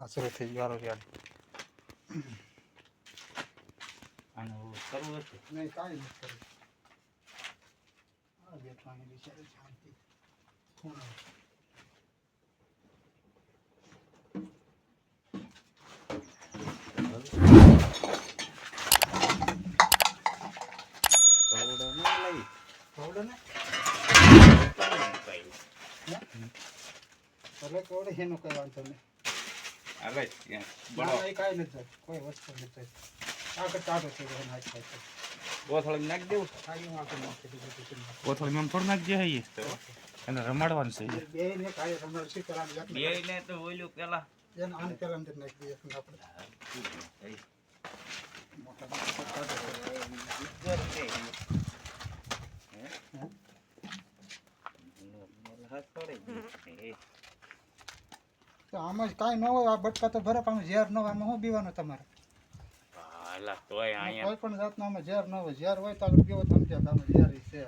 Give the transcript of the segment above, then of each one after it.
શરૂ થઈ ગયો યાર અને કરવું હતું નહીં કાંઈ નથી કર્યું આ બેઠવાની બિચારી શાંતિ કોણ કવડો ન લઈ કવડે ને ભલે કવડે એનું કઈ વાંધો નહીં અરે ના એ કાંઈ નથી કોઈ વસ્તુ નથી આગળ ચાટો છે એને હાથ થાય કોથળી નાખી દેવું ખાલી હું આગળ નાખી દીધું કોથળી આમ થોડું નાખી દે એને રમાડવાનું છે બે ને કાંઈ રમણ શી કરવાનું બે ને તો ઓલું પેલા એને આને પેલા અંદર નાખી દઈએ આપણે મોટા તો આમાં જ કાંઈ ન હોય આ બટકા તો ભરે પણ ઝેર ન હોય આમાં શું પીવાનું તમારે કોઈ પણ જાતનો આમાં ઝેર ન હોય ઝેર હોય તો આપણે પીવો સમજ્યા કે આમાં ઝેર છે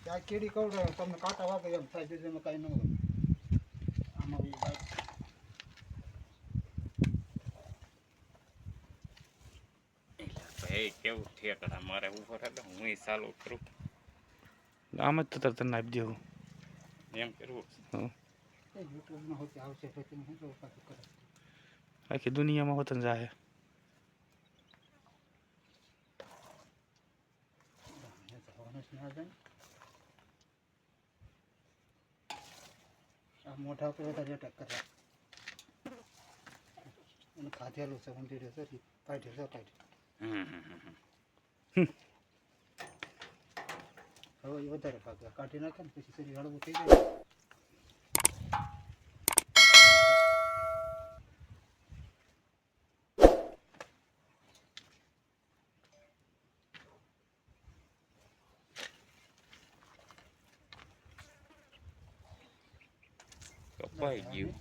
ત્યાં કીડી કવડે તમને કાંટા વાગે એમ થાય બીજું એમાં કાંઈ ન હોય આમાં એ વાત કેવું ઠેકડા મારે ઉપર એટલે હું ચાલુ કરું આમ જ તો તરત નાખી દેવું એમ કરવું યુટ્યુબમાં હોતી આવશે તો તમે શું પાછું કરે આખી દુનિયામાં હોતન જાહે આ મોઢા પર વધારે અટેક કરે એને ખાધેલું છે ઊંધી છે કાઢે છે કાઢે હવે એ વધારે ભાગે કાઢી નાખે ને પછી શરીર હળવું થઈ જાય કપાઈ ગયું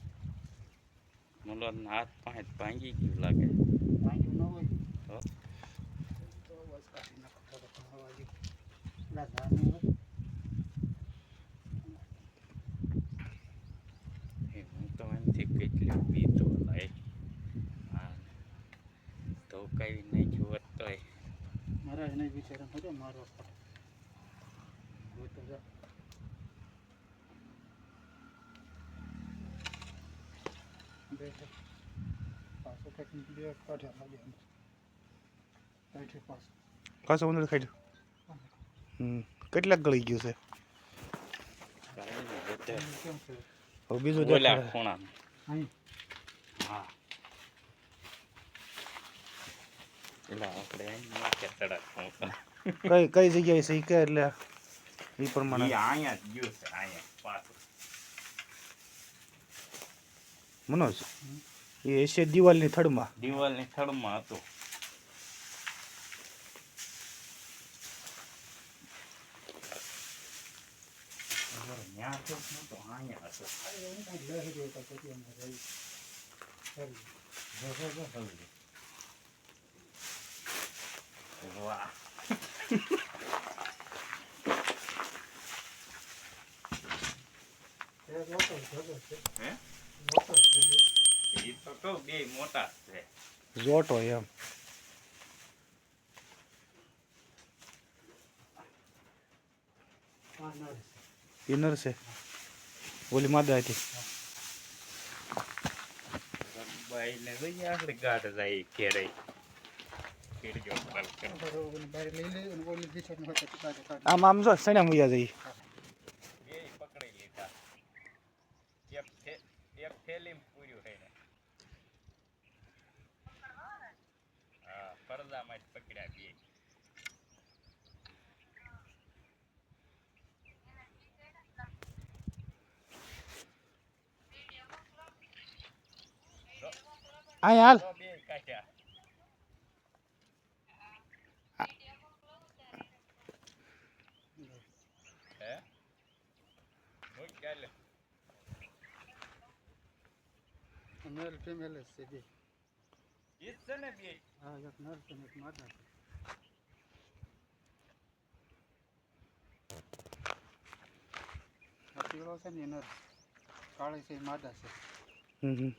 મને હાથ પાંચ ભાંગી ગયું લાગે ભાંગ્યું ન હોય તો તો બસ કાઢી નાખો થોડો પણ હવા જેવું પેલા ધારની હોય હું તો એમથી કેટલી પીતો લાય હા તો કઈ નાખ્યું હોત તોય મારા એને બિચારા હતો મારવા પડે હોય તો જા બેઠે પાછો કંઈક બે કાઢ્યા લાગે એમ કાઢે પાછો પાછો ઉંદર ખાઈ કેટલાક ગળી ગયું છે કેમ છે હવે બીજું ઓલા ખૂણા અહીં હા એલા આપણે નાખે તડક કઈ જગ્યાએ છે કે એટલે એ પ્રમાણે અહીંયા જ ગયું છે અહીંયા પાછું મનોજ એ હશે દિવાલની થડમાં દિવાલની થડમાં હતું ત્યાં તો નતો અહીંયા હતો લહેરી હતા પછી અમે રહી વાહ હે એ તો કહું બે મોટા છે જોટો એમ ઇનર છે ઓલી માદા હતી ભાઈ ને જોઈએ આપણે ગાઢ જાય ઘેરે કીડજો પર બહાર લઈ લે અને ઓલી બિચારી હોય તો કાઢે કાઢે આમ આમ જો સણ્યા મુયા જઈ એ પકડી લીધા એક થેલી પૂર્યું થઈને હા પડદામાં જ પકડ્યા બે અહીંયા હાલ બે કાઢ્યા હે મૂક ચાલે મેલ ફિમેલ છે બે ઈ છે ને બે હા એક નર છે ને એક માદા છે આ પીળો છે ને એ નર કાળી છે એ માદા છે હમ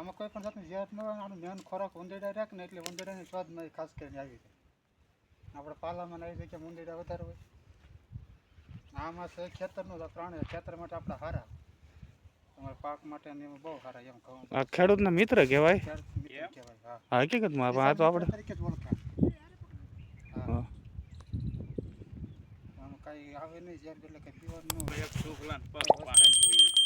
આમાં કોઈ પણ જાતનું ઝેર ન હોય. આનું મેન ખોરાક ઉંદેડા રાખે ને એટલે ઉંદેડાની સ્વાદમાં ખાસ કરીને આવી જાય. આપણે પાલામાં આવી જાય કે ઉંદેડા વધારે હોય. આમાં છે ખેતરનું પ્રાણી, ખેતર માટે આપણે સારા, તમારા પાક માટે ને એમાં બહુ સારા એમ કહું. આ ખેડૂતના મિત્ર કહેવાય. ખેડૂત મિત્ર કહેવાય. હા, હા, હકીકતમાં આ તો આપણે તરીકે જ ઓળખાય. હા, હા. આમાં કાંઈ આવે નહીં ઝેર એટલે કંઈ પીવાનું ન એક છોકરાને પગ પાસે વયું ગયું.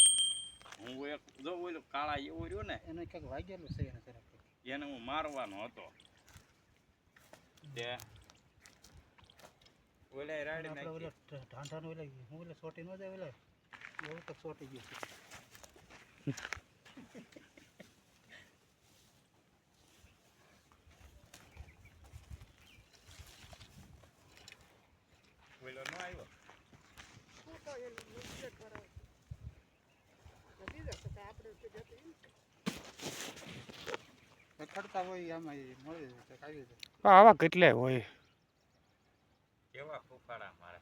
હું એક જો ઓલો કાળા એવો રહ્યો ને એને કંઈક વાગેલું છે એને જરાક. એને હું મારવાનો હતો તે ઓલા રાડી આપણે નાખી. ઓલા ઢાંઢાનું ઓલા હું ઓલા સોટી ન જાય ઓલા એવું તો સોટી ગયું છે. ઓલો ન આવ્યો. રખડતા હોય આમાં એ મળી જાય આવી જાય. આવા કેટલાય હોય. કેવા ફૂફાડા મારે.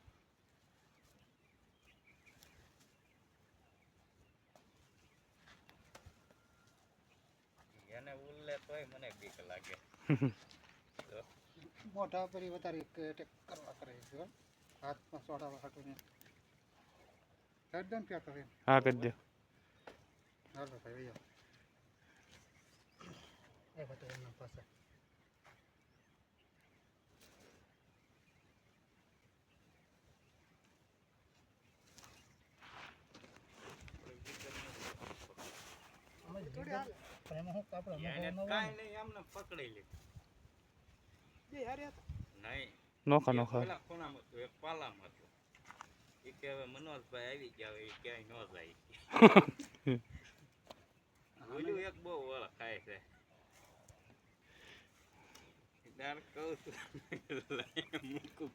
એને ઉલ્લે તોય મને બીક લાગે. મોઢા પર વધારે એટેક કરવા કરે છે હો. હાથમાં સોડાવા હાટુને સાઈડ દમ ક્યાં કરે. હા, કરી દે. હાલો ભાઈ એ બધું એમના પાસે પણ એમાં શું આપણે એને અનુભવ ન હોય કાંઈ ને. નહીં એમને પકડી લે. નહીં નોખા એક નોખા. પેલા ખૂણામાં હતું, એક પાલામાં હતું. એ કે હવે મનોજભાઈ આવી ગયા હવે ઈ ક્યાંય ન જાય. ઓલું એક બહુ વળ ખાય છે. તાર કહું છું મૂકું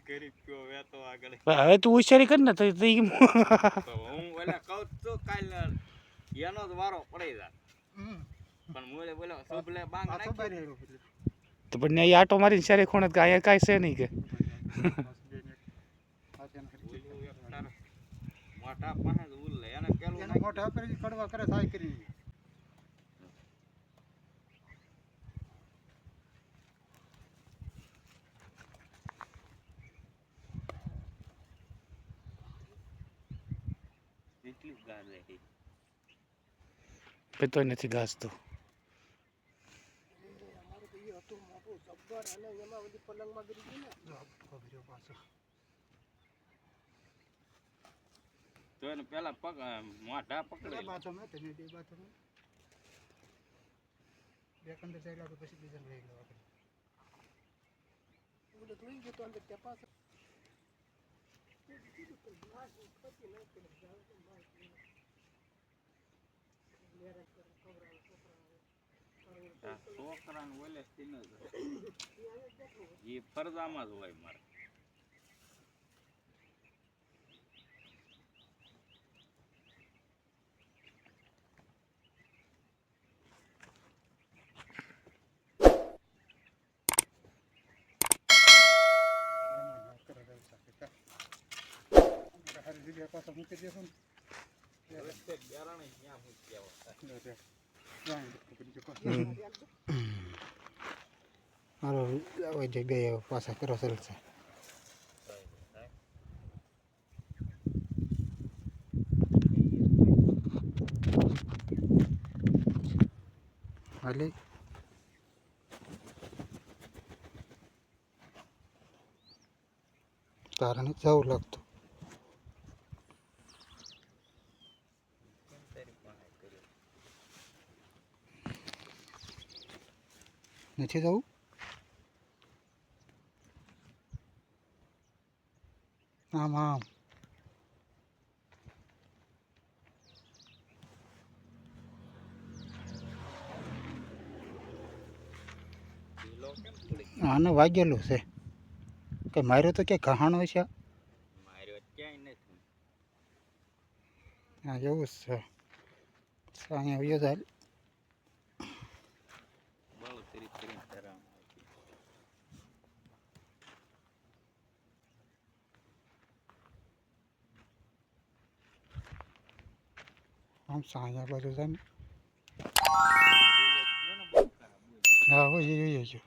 કરી પીઓ વેતો આગળ. હવે તું હોશિયારી કર ને તો તો હું ઓલા કહું છું કાલ એનો જ વારો પડી જાય. હમ. પણ મોલે બોલો સુબલે બાંગ આ તો નાખી. બહાર આવ્યો એટલે. તો પણ અહીંયા આટો મારીને સારી ખૂણે કે અહીંયા કાંઈ છે નહીં કે. ઓલું એક તાર મોટા પાસે જ ઉલ લે એને પેલું એના મોઢા પર કડવા કરે સાય કરી. એટલી જ ગાર રહી. તોય નથી ઘાસ તો. તો એને પેલા પગ મોઢા પકડે. બાથરૂમ તમે બે બાથરૂમ બે કંડે ચાલ્યા તો પછી બીજા રહી ગયો આપણે. છોકરાને ઓલે સીન જ એ ફરજામાં જ હોય મારે. પાછા મૂકી દેશું ને રસ્તે બેરાણે ત્યાં મૂકી આવતા. હાલો બે પાછા કરો ચાલશે. હાલે કારણે જવું લાગતું. નથી જવું. આમ આમ આને વાગેલું છે કે માર્યો તો ક્યાંય કહાણો છે. માર્યો ક્યાંય નથી. હા એવું જ છે. અહીંયા આવ્યો જાય બળ કરી કરીને તરામ આવતી. આમ સાયા બાજુ જાય ને હા હોય એ ગયો